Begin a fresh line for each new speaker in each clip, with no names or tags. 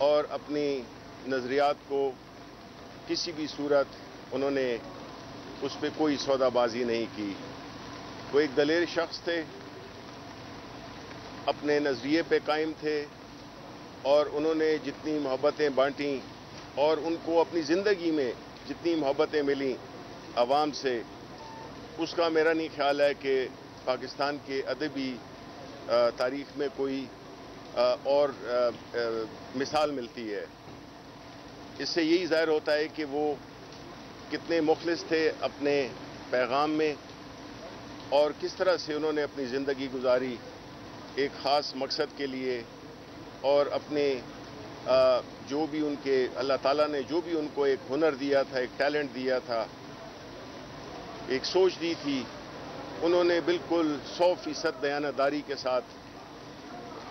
اور اپنی نظریات کو کسی بھی صورت انہوں نے اس پہ کوئی سودا بازی نہیں کی. وہ ایک دلیر شخص تھے، اپنے نظریے پہ قائم تھے، اور انہوں نے جتنی محبتیں بانٹیں اور ان کو اپنی زندگی میں جتنی محبتیں ملیں عوام سے، اس کا میرا نہیں خیال ہے کہ پاکستان کے ادبی تاریخ میں کوئی اور مثال ملتی ہے. اس سے یہی ظاہر ہوتا ہے کہ وہ کتنے مخلص تھے اپنے پیغام میں، اور کس طرح سے انہوں نے اپنی زندگی گزاری ایک خاص مقصد کے لیے، اور اپنے جو بھی ان کے اللہ تعالیٰ نے جو بھی ان کو ایک ہنر دیا تھا، ایک ٹیلنٹ دیا تھا، ایک سوچ دی تھی، انہوں نے بالکل 100% دیانتداری کے ساتھ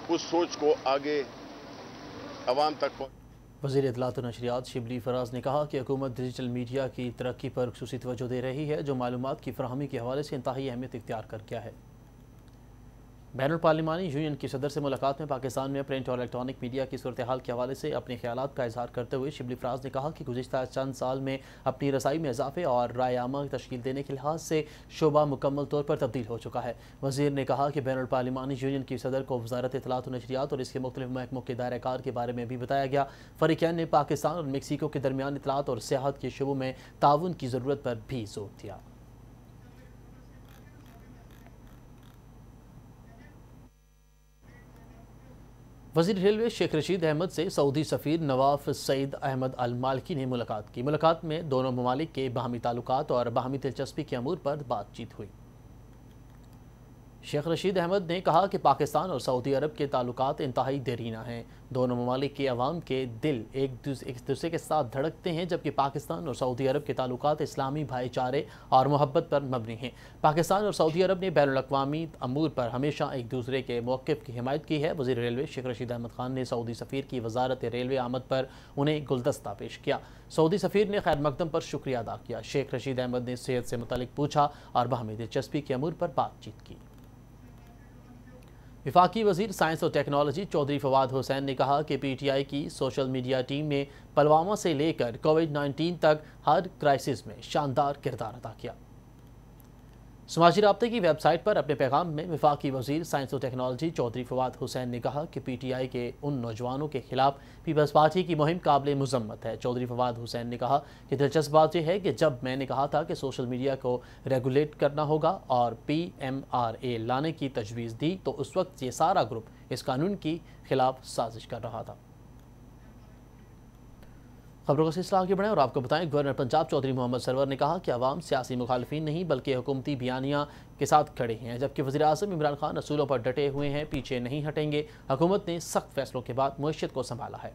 اس سوچ کو آگے عوام تک پہنچایا.
وزیر اطلاعات و نشریات شبلی فراز نے کہا کہ حکومت ڈیجیٹل میڈیا کی ترقی پر خصوصی توجہ دے رہی ہے، جو معلومات کی فراہمی کے حوالے سے انتہائی اہمیت اختیار کر گیا ہے. بین الپارلیمانی یونین کی صدر سے ملاقات میں پاکستان میں پرنٹ اور الیکٹرانک میڈیا کی صورتحال کے حوالے سے اپنے خیالات کا اظہار کرتے ہوئے شبلی فراز نے کہا کہ گزشتہ چند سال میں اپنی رسائی میں اضافے اور رائے عامہ تشکیل دینے کے لحاظ سے شعبہ مکمل طور پر تبدیل ہو چکا ہے. وزیر نے کہا کہ بین الپارلیمانی یونین کی صدر کو وزارت اطلاعات و نشریات اور اس کے مختلف محکموں کے دائرہ کار کے بارے میں بھی بتایا گیا. فریقین نے پاکستان اور میکسیکو کے درمیان اطلاعات اور سیاحت کے شعبوں میں تعاون کی ضرورت پر بھی زور دیا. وزیر ریلوے شیخ رشید احمد سے سعودی سفیر نواف سعید احمد المالکی نے ملاقات کی. ملاقات میں دونوں ممالک کے باہمی تعلقات اور باہمی دلچسپی کے امور پر بات چیت ہوئی. شیخ رشید احمد نے کہا کہ پاکستان اور سعودی عرب کے تعلقات انتہائی دیرینہ ہیں. دونوں ممالک کے عوام کے دل ایک دوسرے کے ساتھ دھڑکتے ہیں، جبکہ پاکستان اور سعودی عرب کے تعلقات اسلامی بھائی چارے اور محبت پر مبنی ہیں. پاکستان اور سعودی عرب نے بین الاقوامی امور پر ہمیشہ ایک دوسرے کے موقف کی حمایت کی ہے. وزیر ریلوے شیخ رشید احمد خان نے سعودی سفیر کی وزارت ریلوے آمد پر انہیں گلدستہ پیش کیا. سعودی سفیر نے خیر مقدم پر شکریہ ادا کیا. شیخ رشید احمد نے صحت سے متعلق پوچھا اور باہمی دلچسپی کے امور پر بات چیت کی. وفاقی وزیر سائنس اور ٹیکنالوجی چودھری فواد حسین نے کہا کہ پی ٹی آئی کی سوشل میڈیا ٹیم نے پلوامہ سے لے کر کووڈ-19 تک ہر کرائسس میں شاندار کردار ادا کیا. سماجی رابطے کی ویب سائٹ پر اپنے پیغام میں وفاقی وزیر سائنس اور ٹیکنالوجی چودھری فواد حسین نے کہا کہ پی ٹی آئی کے ان نوجوانوں کے خلاف پیپلز پارٹی کی مہم قابل مذمت ہے. چودھری فواد حسین نے کہا کہ دلچسپ بات یہ ہے کہ جب میں نے کہا تھا کہ سوشل میڈیا کو ریگولیٹ کرنا ہوگا اور PMRA لانے کی تجویز دی تو اس وقت یہ سارا گروپ اس قانون کی خلاف سازش کر رہا تھا. خبروں کا سلسلہ آگے بڑھیں اور آپ کو بتائیں گورنر پنجاب چودھری محمد سرور نے کہا کہ عوام سیاسی مخالفین نہیں بلکہ حکومتی بیانیہ کے ساتھ کھڑے ہیں، جبکہ وزیر اعظم عمران خان اصولوں پر ڈٹے ہوئے ہیں، پیچھے نہیں ہٹیں گے. حکومت نے سخت فیصلوں کے بعد معیشت کو سنبھالا ہے.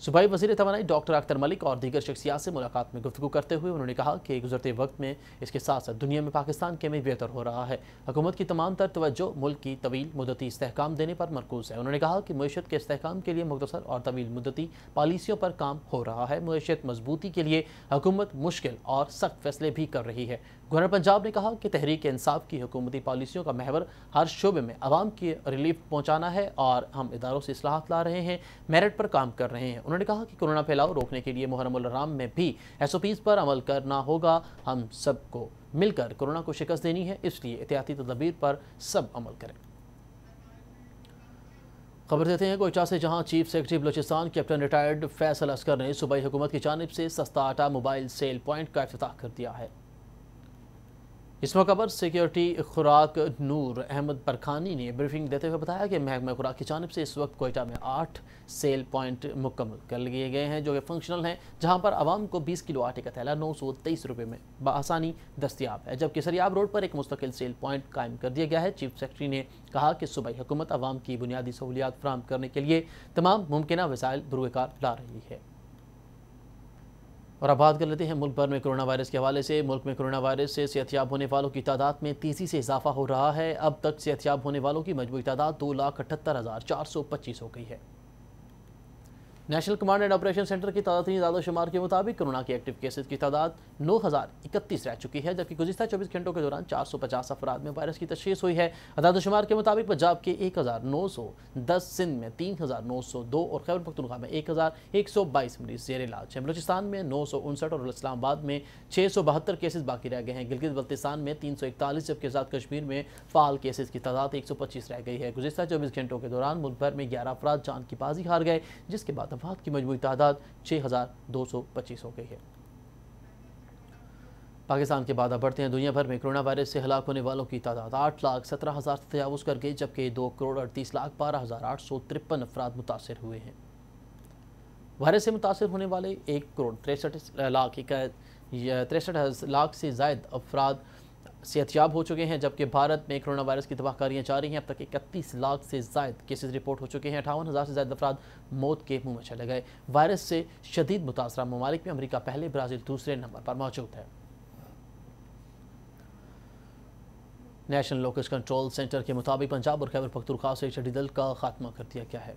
صوبائی وزیر توانائی ڈاکٹر اختر ملک اور دیگر شخصیات سے ملاقات میں گفتگو کرتے ہوئے انہوں نے کہا کہ گزرتے وقت میں اس کے ساتھ ساتھ دنیا میں پاکستان کے میں بہتر ہو رہا ہے. حکومت کی تمام تر توجہ ملک کی طویل مدتی استحکام دینے پر مرکوز ہے. انہوں نے کہا کہ معیشت کے استحکام کے لیے مختصر اور طویل مدتی پالیسیوں پر کام ہو رہا ہے. معیشت مضبوطی کے لیے حکومت مشکل اور سخت فیصلے بھی کر رہی ہے. گورنر پنجاب نے کہا کہ تحریک انصاف کی حکومتی پالیسیوں کا محور ہر شعبے میں عوام کی ریلیف پہنچانا ہے اور ہم اداروں سے اصلاحات لا رہے ہیں، میرٹ پر کام کر رہے ہیں. انہوں نے کہا کہ کورونا پھیلاؤ روکنے کے لیے محرم الحرام میں بھی SOPs پر عمل کرنا ہوگا. ہم سب کو مل کر کورونا کو شکست دینی ہے، اس لیے احتیاطی تدابیر پر سب عمل کریں. خبر دیتے ہیں کوئٹہ سے، جہاں chief secretary Balochistan captain retired Faisal Asghar نے صوبائی حکومت کی جانب سے سستا آٹا موبائل سیل پوائنٹ کا افتتاح کر دیا ہے. اس موقع پر سیکیورٹی خوراک نور احمد برکھانی نے بریفنگ دیتے ہوئے بتایا کہ محکمہ خوراک کی جانب سے اس وقت کوئٹہ میں 8 سیل پوائنٹ مکمل کر لیے گئے ہیں جو کہ فنکشنل ہیں، جہاں پر عوام کو 20 کلو آٹے کا تھیلا 923 روپے میں بآسانی دستیاب ہے، جبکہ سریاب روڈ پر ایک مستقل سیل پوائنٹ قائم کر دیا گیا ہے. چیف سیکرٹری نے کہا کہ صوبائی حکومت عوام کی بنیادی سہولیات فراہم کرنے کے لیے تمام ممکنہ وسائل بروئے کار لا رہی ہے. اور اب بات کر لیتے ہیں ملک بھر میں کرونا وائرس کے حوالے سے. ملک میں کرونا وائرس سے صحتیاب ہونے والوں کی تعداد میں تیزی سے اضافہ ہو رہا ہے. اب تک صحتیاب ہونے والوں کی مجموعی تعداد 2,78,425 ہو گئی ہے. National command and operation centre کی تازہ اعداد و شمار کے مطابق کورونا کے ایکٹیو کیسز کی تعداد 9031 رہ چکی ہے، جبکہ گزشتہ 24 گھنٹوں کے دوران 450 افراد میں وائرس کی تشخیص ہوئی ہے۔ اعداد و شمار کے مطابق پنجاب کے 1910، سندھ میں 3902 اور خیبر پختونخوا میں 1122 مریض زیر علاج ہیں۔ بلوچستان میں 959 اور اسلام آباد میں 672 کیسز باقی رہ گئے ہیں۔ گلگت بلتستان میں 341، جبکہ آزاد کشمیر میں فعال کیسز کی تعداد 125 رہ گئی ہے۔ گزشتہ 24 گھنٹوں کے دوران ملک بھر میں 11 افراد جان کی بازی ہار گئے، جس کے بعد وفات کی مجموعی تعداد 6225 ہو گئی ہے۔ پاکستان کے بعد اب بڑھتے ہیں دنیا بھر میں کرونا وائرس سے ہلاک ہونے والوں کی تعداد 8,17,000 سے تجاوز کر گئی، جبکہ 2,38,12,853 افراد متاثر ہوئے ہیں۔ وائرس سے متاثر ہونے والے 1,63,63,00,000 سے زائد افراد صحتیاب ہو چکے ہیں، جبکہ بھارت میں کرونا وائرس کی تباہ کاریاں جاری ہیں۔ اب تک 31 لاکھ سے زائد کیسز رپورٹ ہو چکے ہیں۔ 58,000 سے زائد افراد موت کے منہ میں چلے گئے۔ وائرس سے شدید متاثرہ ممالک میں امریکہ پہلے، برازیل دوسرے نمبر پر موجود ہے۔ نیشنل لوکس کنٹرول سینٹر کے مطابق پنجاب اور خیبر پختونخوا سے ٹڈی دل کا خاتمہ کر دیا گیا ہے۔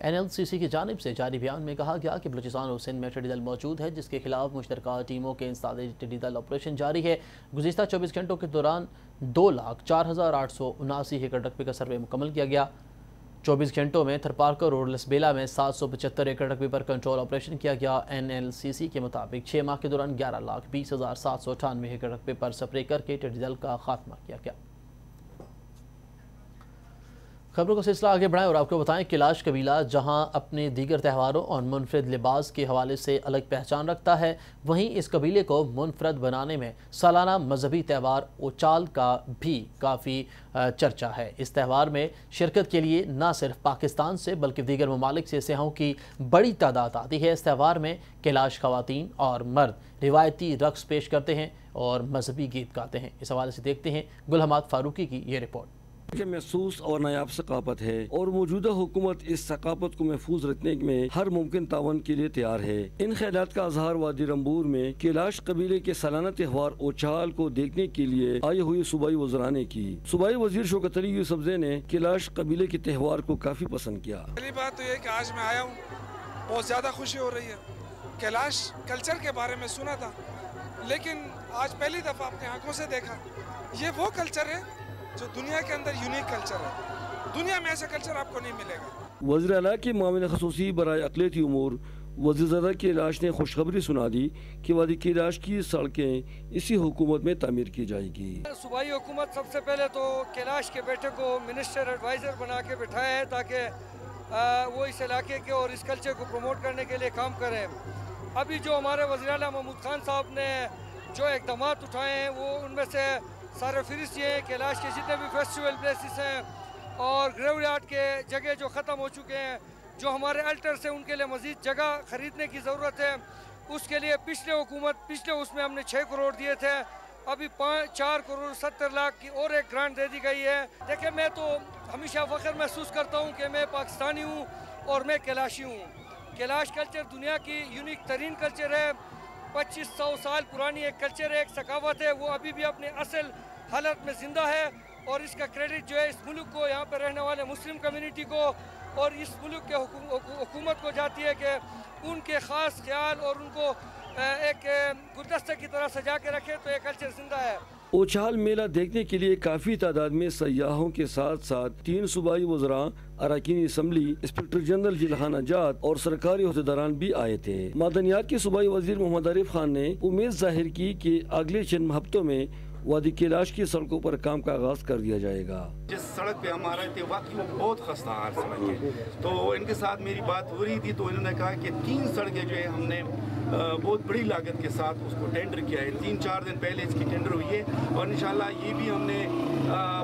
NLCC کی جانب سے جاری بیان میں کہا گیا کہ بلوچستان اور سندھ میں ٹڈی دل موجود ہے، جس کے خلاف مشترکہ ٹیموں کے انسداد ٹڈی دل آپریشن جاری ہے۔ گزشتہ 24 گھنٹوں کے دوران 2,04,879 ایکڑ رقبے کا سروے مکمل کیا گیا۔ 24 گھنٹوں میں تھرپارکر اور لسبیلا میں 775 ایکڑ رقبے پر کنٹرول آپریشن کیا گیا۔ NLCC کے مطابق 6 ماہ کے دوران 11,20,798 ایکڑ رقبے پر سپرے کر کے ٹڈی دل کا خاتمہ کیا گیا۔ خبروں کا سلسلہ آگے بڑھائیں اور آپ کو بتائیں کہ کیلاش قبیلہ جہاں اپنے دیگر تہواروں اور منفرد لباس کے حوالے سے الگ پہچان رکھتا ہے، وہیں اس قبیلے کو منفرد بنانے میں سالانہ مذہبی تہوار اوچال کا بھی کافی چرچا ہے۔ اس تہوار میں شرکت کے لیے نہ صرف پاکستان سے بلکہ دیگر ممالک سے سیاحوں کی بڑی تعداد آتی ہے۔ اس تہوار میں کیلاش خواتین اور مرد روایتی رقص پیش کرتے ہیں اور مذہبی گیت گاتے ہیں۔ اس حوالے سے دیکھتے ہیں گل حماد فاروقی کی یہ رپورٹ۔
کہ محسوس اور نایاب ثقافت ہے اور موجودہ حکومت اس ثقافت کو محفوظ رکھنے میں ہر ممکن تعاون کے لیے تیار ہے۔ ان خیالات کا اظہار وادی رمبور میں کیلاش قبیلے کے سالانہ تہوار اوچال کو دیکھنے کے لیے آئے ہوئے صوبائی وزراء نے کی۔ صوبائی وزیر شوکت علی یوسفزئی نے کیلاش قبیلے کے تہوار کو کافی پسند کیا۔
پہلی بات تو یہ کہ آج میں آیا ہوں، بہت زیادہ خوشی ہو رہی ہے۔ کیلاش کلچر کے بارے میں سنا تھا، لیکن آج پہلی دفعہ اپنے آنکھوں سے دیکھا۔ یہ وہ کلچر ہے جو دنیا کے اندر یونیک کلچر ہے، دنیا میں ایسا کلچر آپ کو نہیں ملے گا۔
وزیر اعلیٰ کے معاون خصوصی برائے اقلیتی امور وزیر زادہ کیلاش نے خوشخبری سنا دی کہ وادی کیلاش کی سڑکیں اسی حکومت میں تعمیر کی جائے گی۔
صوبائی حکومت سب سے پہلے تو کیلاش کے بیٹے کو منسٹر ایڈوائزر بنا کے بٹھایا ہے تاکہ وہ اس علاقے کے اور اس کلچر کو پروموٹ کرنے کے لیے کام کریں۔ ابھی جو ہمارے وزیر اعلیٰ محمود خان صاحب نے جو اقدامات اٹھائے ہیں وہ ان میں سے سارے فہرست یہ ہے۔ کیلاش کے جتنے بھی فیسٹیول پلیسز ہیں اور گریو یارڈ کے جگہ جو ختم ہو چکے ہیں، جو ہمارے الٹرس ہیں، ان کے لیے مزید جگہ خریدنے کی ضرورت ہے۔ اس کے لیے پچھلے اس میں ہم نے 6 کروڑ دیے تھے، ابھی 4 کروڑ 70 لاکھ کی اور ایک گرانٹ دے دی گئی ہے۔ دیکھیں، میں تو ہمیشہ فخر محسوس کرتا ہوں کہ میں پاکستانی ہوں اور میں کیلاشی ہوں۔ کیلاش کلچر دنیا کی یونیک ترین کلچر ہے، 2500 سال پرانی ایک کلچر ہے، ایک ثقافت ہے، وہ ابھی بھی اپنے اصل حالت میں زندہ ہے، اور اس کا کریڈٹ جو ہے اس ملک کو، یہاں پہ رہنے والے مسلم کمیونٹی کو اور اس ملک کے حکومت کو جاتی ہے کہ ان کے خاص خیال اور ان کو ایک گلدستے کی طرح سجا کے رکھے تو یہ کلچر زندہ ہے۔
اوچال میلہ دیکھنے کے لیے کافی تعداد میں سیاحوں کے ساتھ ساتھ 3 صوبائی وزراء، اراکین اسمبلی، انسپکٹر جنرل ضلع نجات اور سرکاری عہدیداران بھی آئے تھے۔ معدنیات کے صوبائی وزیر محمد عارف خان نے امید ظاہر کی کہ اگلے چند ہفتوں میں وادی کیلاش کی سڑکوں پر کام کا آغاز کر دیا جائے گا۔
جس سڑک پہ ہم آ رہے تھے واقعی وہ بہت خستہ حال سڑک ہے، تو ان کے ساتھ میری بات ہو رہی تھی تو انہوں نے کہا کہ 3 سڑکیں جو ہے ہم نے بہت بڑی لاگت کے ساتھ اس کو ٹینڈر کیا ہے۔ 3-4 دن پہلے اس کی ٹینڈر ہوئی ہے اور انشاءاللہ یہ بھی ہم نے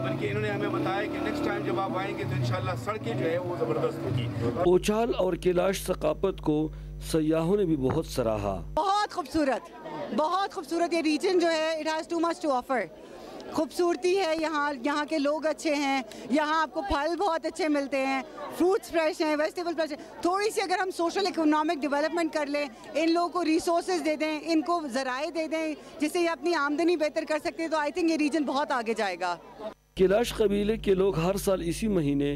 بلکہ انہوں نے ہمیں بتایا کہ نیکسٹ ٹائم جب آپ آئیں گے تو انشاءاللہ سڑکیں جو ہے وہ زبردست ہوگی۔
اوچال اور کیلاش ثقافت کو سیاحوں نے بھی بہت سراہا۔
بہت خوبصورت یہ ریجن جو ہے، it has too much to offer. خوبصورتی ہے یہاں کے لوگ اچھے ہیں، یہاں آپ کو پھل بہت اچھے ملتے ہیں، فروٹس فریش ہیں، ویجیٹیبل فریش ہیں۔ تھوڑی سی اگر ہم سوشل اکنامک ڈیولپمنٹ کر لیں، ان لوگوں کو ریسورسز دے دیں، ان کو ذرائع دے دیں جس سے یہ اپنی آمدنی بہتر کر سکتے ہیں، تو آئی تھنک یہ ریجن بہت آگے جائے گا۔
کیلاش قبیلے کے لوگ ہر سال اسی مہینے